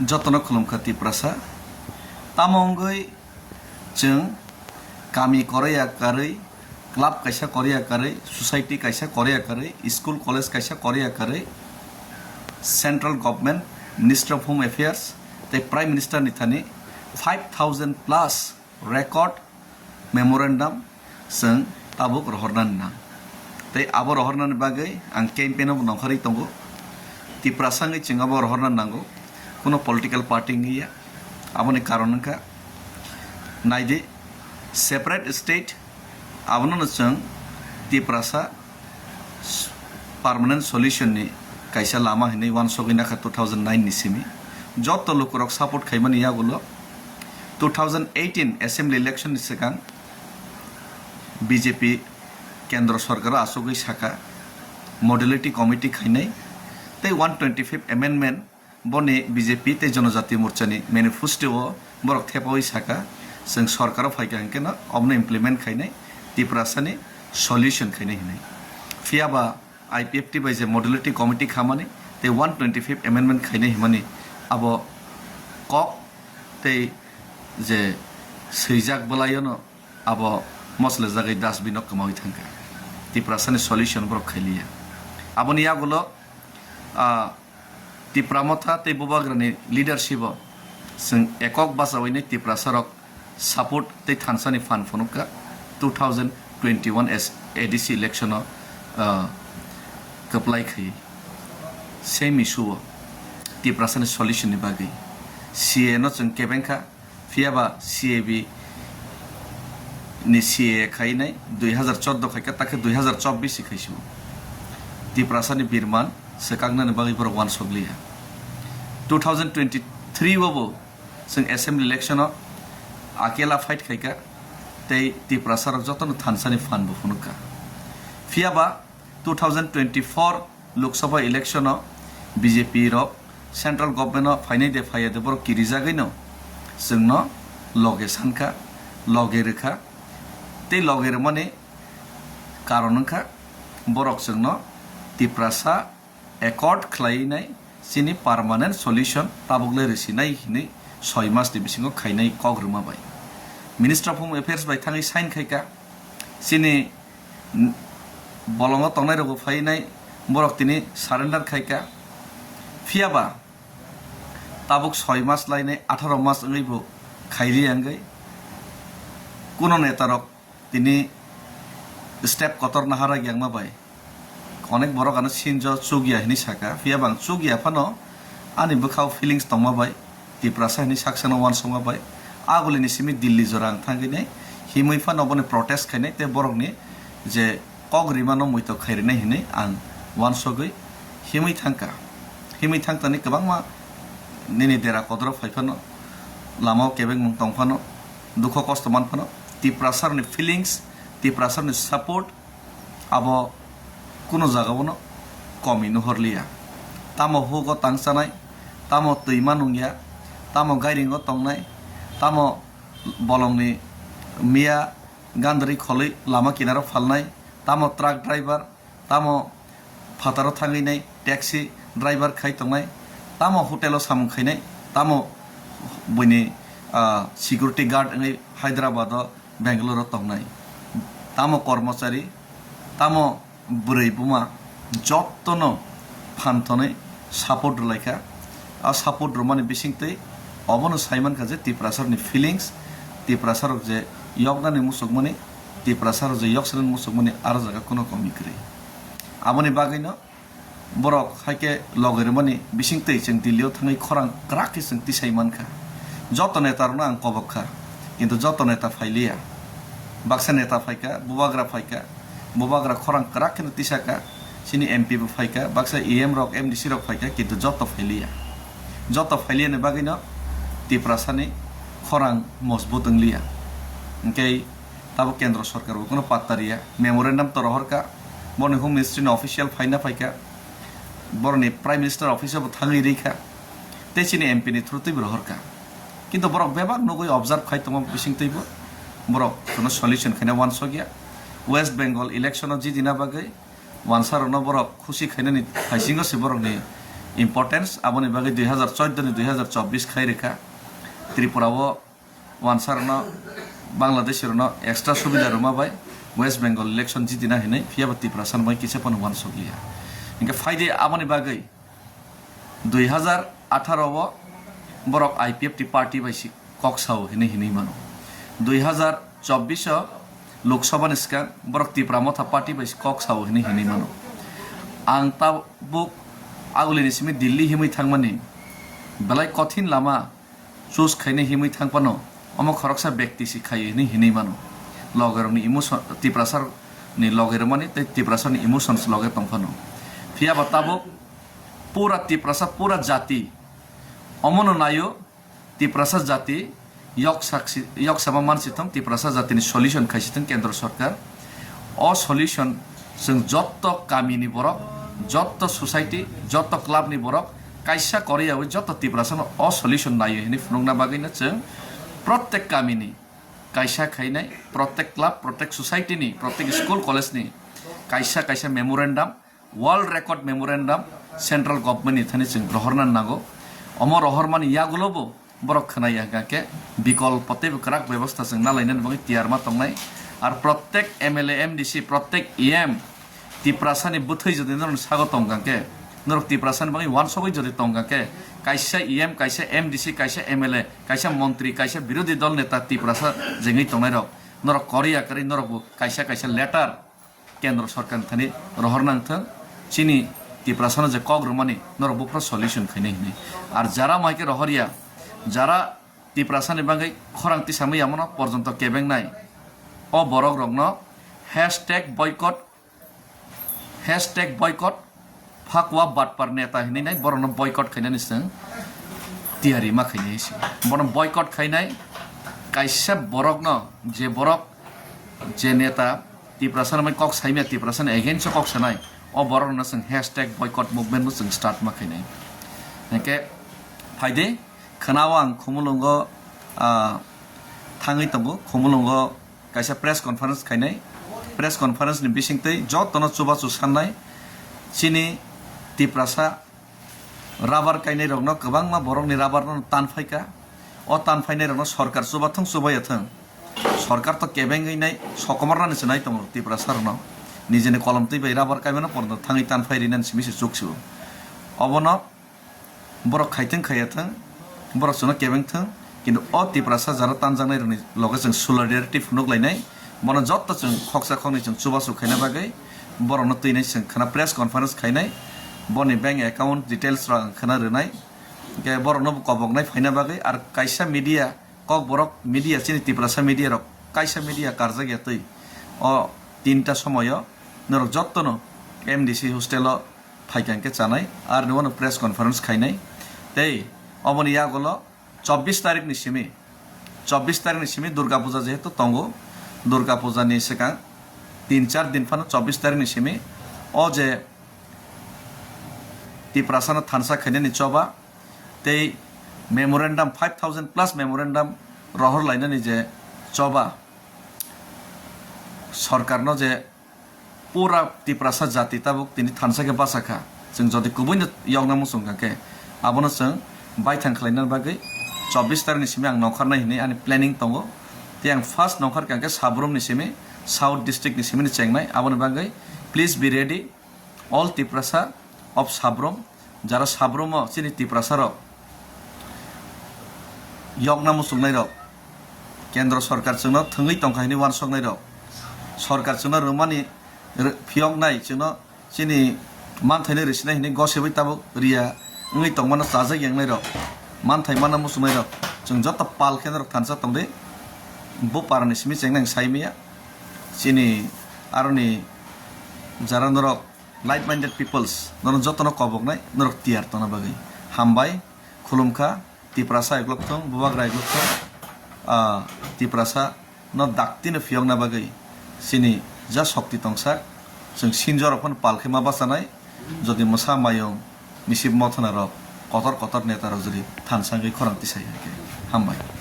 जतन खुलुमखा तिप्रासा तामंगै जों गामि करैया कारै क्लाब कायसा करैया कारै सोसाइटी कायसा करैया कारै स्कूल कॉलेज कायसा करैया कारै central government minister of home affairs ते प्राइम मिनिस्टर निथानी 5000 प्लस रेकॉर्ड मेमोरेंडम जों ताबुक रहरनान ना ते आबो रहरनान बागै आं कैम्पेन अब नखरै तंगो तिप्रासांगै जों आबो रहरनान नांगौ कोनो पॉलिटिकल पार्टी गैया आबोनि कारण का नायदे सेपारेट स्टेट आबोनो जों तिप्रासा पार्मानेंट सल्यूशन नि कायसा लामा हिनै वान सगैना का 2009 नि सिमी जत लोकरक सपोर्ट खायमानि यागुलो 2018 असेंबली इलेक्शन नि सिगां बीजेपी केंद्र सरकार आसुगै साका मॉडलिटी कमिटी खायनाय ते 125 अमेंडमेंट बने बीजेपी ते जनजाति मोर्चानि मैनिफेस्टो बरक थेपावै साका जों सरकार फायगा हंके ना अबनो implement खायनाय तिप्रासानि solution खायनाय हिनै फियाबा IPFT by J modality committee खामानि ते 125 अमेंडमेंट खायनाय हिमानि आबो कक ते जे सैजाक बलायनो आबो मसले जागै डास्टबिन कमावै थांका तिप्रासानि सल्यूशन बरक खायलिया आबोनि यागुलो तिप्रामथा ते बुबाग्रानि लीडरशिप जों एकक बासावैनो तिप्रासारक सपोर्ट ते थानसानि फान फनुका 2021 एडीसी इलेक्शन कप्लाई खै सेम इशू तिप्रासानि सल्यूशन नि बागै सीए न जों केबेंखा फियाबा सीएबी नि सीए खायनाय 2014 खायका ताके 2024 खायसु तिप्रासानि बिरमान सेकांनानि बागै बर वान सगलिया 2023 बाबो जों असेंबली इलेक्शन आकेला फाइट खायका ते तिप्रासारक जतन थानसानि फान बुफुनुका फियाबा 2024 लोकसभा इलेक्शन बीजेपी रो सेंट्रल गवर्नमेंट फाइनाय दे फाया दे बर किरिजागैनो जोंनो लगे सानका लगे रेखा ते लगे माने कारणखा बरक जोंनो तिप्रासा एकॉर्ड खलायनाय सिनि पार्मानेंट सल्यूशन ताबुगले रिसिनाय हिनै 6 मास नि बिसिङाव खायनाय कग्रमा बाय मिनिस्टर ऑफ होम अफेयर्स बाय थाङै साइन खायका सिनि बलंग तंनाय रगो फायनाय बरक तिनि सारेंडार खायका फियाबा ताबुक 6 मास लायनाय 18 मास ngैबो खायलि आंगै कुनो नेतारक तिनि स्टेप कतर नाहारा ग्यांमा बाय अनेक बरकानो सिनज चुगिया हिनि साका फियाबां चुगिया फानो आनि बखाव फिलिंग्स तंमा बाय तिप्रासा हिनि साक्सेना वान समा बाय आगुलिनि सिमि दिल्ली जरां थांगिनाय हिमै फानो बने प्रोटेस्ट खायनाय ते बरकनि जे कग्रिमानो मुइतो खायरिनाय हिनै आं वान सगै हिमै थांतानि गोबां मा निनि देरा कदर फायफानो लामाव केबें मुं तंफानो दुख कष्ट मानफानो तिप्रासारनि फिलिंग्स तिप्रासारनि सपोर्ट आबो कुनो जागावनो कमी नुहरलिया तामो होगो तांसानाय तामो तैमा नुंगिया तामो गायरिंगो तंनाय तामो बलंनि मिया गांदरी खलै लामा किनाराव फालनाय तामो ट्राक ड्राइवर तामो फाताराव थांगैनाय टैक्सी ड्राइवर खाय तंनाय तामो होटेलाव सामुं खायनाय तामो बयनि सिक्यूरिटी गार्ड नै हैदराबाद बेंगलुरु तंनाय तामो कर्मचारी तामो बुरै बुमा जत्तनो फानथनै सपोर्ट लायखा आ सपोर्ट रमानि बिसिंतै अबनो साइमन का जे तिप्रासारनि फिलिंग्स तिप्रासारक जे योगदाननि मुसुकमनि तिप्रासार जे यक्सरन मुसुकमनि आरो जागा कोनो कमी गरै आबनि बागैनो बरक हायके लगेरमनि बिसिंतै जों दिल्लीयाव थाङै खरां क्राके जों तिसाइमानखा जत नेतारनो आं कबकखा किन्तु जत नेता फाइलिया बाक्सा नेता फायका बुबाग्रा खरां क्राके तिसाका सिनि एमपी बो फायका बाक्सा एम रक एमडीसी रक फायका किन्तु जत फाइलिया ने बागैनो तिप्रासानि खरां मजबूत अंलिया ओंकै ताबो केंद्र सरकार कोनो पात्तारिया मेमोरेंडम तो रहरका बरनि होम मिनिस्ट्री ऑफिशियल फाइना फायका बरनि प्राइम मिनिस्टर ऑफिस अब थाङै रैखा तेसिनि एमपी नि थ्रुतै रहरका किन्तु बरक बेबाग नगै ऑब्जर्व खाय तम बिसिंतैबो बरक कोनो सल्यूशन खायना वान सगिया वेस्ट बेंगल इलेक्शन जी दिना बागै वानसार न बरक खुशी खायनानि फाइसिंगो से बरकनि ইম্পর্টেন্স আবনি বাকি 2014 ni 2024 খাই রেখা ত্রিপুরাও ওয়ানসারন বাংলাদেশের এক্সট্রা সুবিধা রমাবাই ওয়েস্ট বেঙ্গল ইলেকশন জিতিনা হিনে ফিয়াবা ত্রিপুরা সানবাই কিছে পন ওয়ান সগলিয়া ইনকে ফাইদে আবনি বাকি 2018 বরক IPF টি পার্টি বাইসি কক্সাও হিনে হিনে মানো 2024 লোকসভা নিষ্কা বরক ত্রিপুরা মথা পার্টি বাইসি কক্সাও হিনে হিনে মানো আং তাবুক আগুলিনি সিমি দিল্লি হিমই থাংমানি বেলাই কঠিন লামা চুজ খাইনে হিমই থাংপানো অমক খরকসা ব্যক্তি শিখাই হিনে হিনে মানো লগেরনি emotion ত্রিপ্রাসার ni loger mani te tiprasa ni emotions loger tongkhano fia batabo pura tiprasa pura jati omono nayo tiprasa jati yok sama mansitam tiprasa jati ni solution khaisitam kendra sarkar o solution sing jotto kamini borok jotto society jotto club ni borok kaisa korea jotto tiprasa o solution nayo hini funungna bagina cheng প্রত্যেক কামিনি কাইসা খাইনাই প্রত্যেক club প্রত্যেক society নি প্রত্যেক school college নি কাইসা কাইসা memorandum world record memorandum central government ইথানি जों রহরনান নাগো অমর রহরমান ইয়াগুলোবো বরক খানাইয়া গাকে বিকল্পতে বিকরাক ব্যবস্থা जों নালাইনান বঙ্গি তিয়ারমা তংনাই আর প্রত্যেক এমএলএ এমডিসি প্রত্যেক ইএম তিপ্রাসানি বুথৈ যদি নরন স্বাগতম গাকে নরক তিপ্রাসানি বঙ্গি ওয়ান সবই যদি তংগাকে kaisa EM kaisa MDC kaisa MLA kaisa মন্ত্রী kaisa বিরোধী দল নেতা ত্রিপ্রাসা জেঙ্গি তংনাই রক নরক কোরিয়া করি নরক kaisa kaisa লেটার কেন্দ্র সরকার থানি রহরনাংথং চিনি ত্রিপ্রাসানো যে কগ্রমানি নরক বুফ্রা সলিউশন খাইনে হিনি আর যারা মাইকে রহরিয়া যারা ত্রিপ্রাসানি বাঙ্গাই খরাংতি সামই আমন পর্যন্ত কেবেং নাই ও বরক রংন #boycott ফাকওয়া বাটপার নেতা হিনি নাই বরন বয়কট খাইনানি जों তিয়ারি মা খাইনাইছি বরন বয়কট খাইনাই কাইসা বরক ন যে বরক যে নেতা ত্রিপ্রাসান মাই কক সাইমিয়া ত্রিপ্রাসান এগেইনস্ট কক সানাই ও বরক ন जों #boycott মুভমেন্ট नु जों स्टार्ट मा खाइनाय नेके फाइदे खोनाव आं खुमुलुंग थाङै तंगो खुमुलुंग काइसा प्रेस कन्फारेन्स खाइनाय प्रेस कन्फारेन्स नि बिसिंतै जतन चुबा चुसाननाय चिनि ত্রিপ্রাসা রাবার কাইনাই রংনো गोबांमा बरंनि राबारनो तानफाइका अ तानफाइनाय रंनो सरकार सुबाथं सुबायथं सरकार तो केबेंगैनाय सकमारनानै सनाय दङ ত্রিপ্রাসা रंनो निजेनि कलमतै बाय राबार काइमानो परनो थाङै तानफाइरिनान सिमिसे जुगसु अबनो बरक खाइथं खायाथं बरक सुनो केबेंथं किन्तु अ ত্রিপ্রাসা जारा तानजांनाय रंनि लगे जों सलिडारिटी फुनुगलायनाय बनो जत्त जों खक्सा खनि जों सुबासु खायना बागै बरनो तैनाय जों खाना प्रेस कन्फारेन्स खायनाय बनि बैंक अकाउंट डिटेल्स खाना रनाय के बरनो कबगनाय फाइना बागै आर काइसा मीडिया कक बरक मीडिया चिनि ত্রিপ্রাসা मीडिया रक काइसा मीडिया कारजा गयातै अ तीनटा समय नरक जत्तनो एमडीसी हस्टेल फाइकांके जानाय आर नोनो प्रेस कन्फारेन्स खाइनाय तै अबनि यागलो 24 तारिखनि सिमी दुर्गा पूजा जेहेतु तंगो दुर्गा पूजानि सिगां 3-4 दिन फानो 24 तारिखनि सिमी अ जे ত্রিপ্রাসানো थानसा खाइनायनि चबा तै मेमोरेंडम 5000+ मेमोरेंडम रहर लाइनानि जे चबा सरकारनो जे पूरा ত্রিপ্রাসা जाति ताबुक तिनि थानसा के बासाखा जों जदि गुबुन यंगना मुसुंगाके आबनो जों बायथां खालायनाय बागै 24 तारिखनि सिमी आं नखारनाय हिनि आनि प्लेनिं दंगो ते आं फार्स्ट नखार काके साब्रमनि सिमी साउथ डिस्ट्रिक्टनि सिमिनि चेंनाय आबनो बागै please be ready all ত্রিপ্রাসা of Sabrom jara Sabrom chini ত্রিপ্রাসা rok yokna musuknai rok kendra sarkar chungno thungui tongkhaini wan soknai rok sarkar chungno rumani phiyoknai chungno chini manthaini risinai hini gosebai tabo ria ngui tongmano chaja yengnai rok manthai mana musuknai rok chung jota pal khendra rok thansa tongde bo parani simi chengnang saimia chini aroni jara norok light minded peoples नरन जतन कबगनाय नरक तियार तना बागै हामबाय खुलुमखा ত্রিপ্রাসা एकलकथं बुबाग्रा एकलकथं ত্রিপ্রাসা न दाक्तिनो फियंगना बागै सिनि जा शक्ति तंसा जों सिनजरफन पालखेमा बासानाय जदि मोसा मायं मिसिब मथना रक कतर कतर नेता रक जदि थानसाङै खरांति साय हामबाय।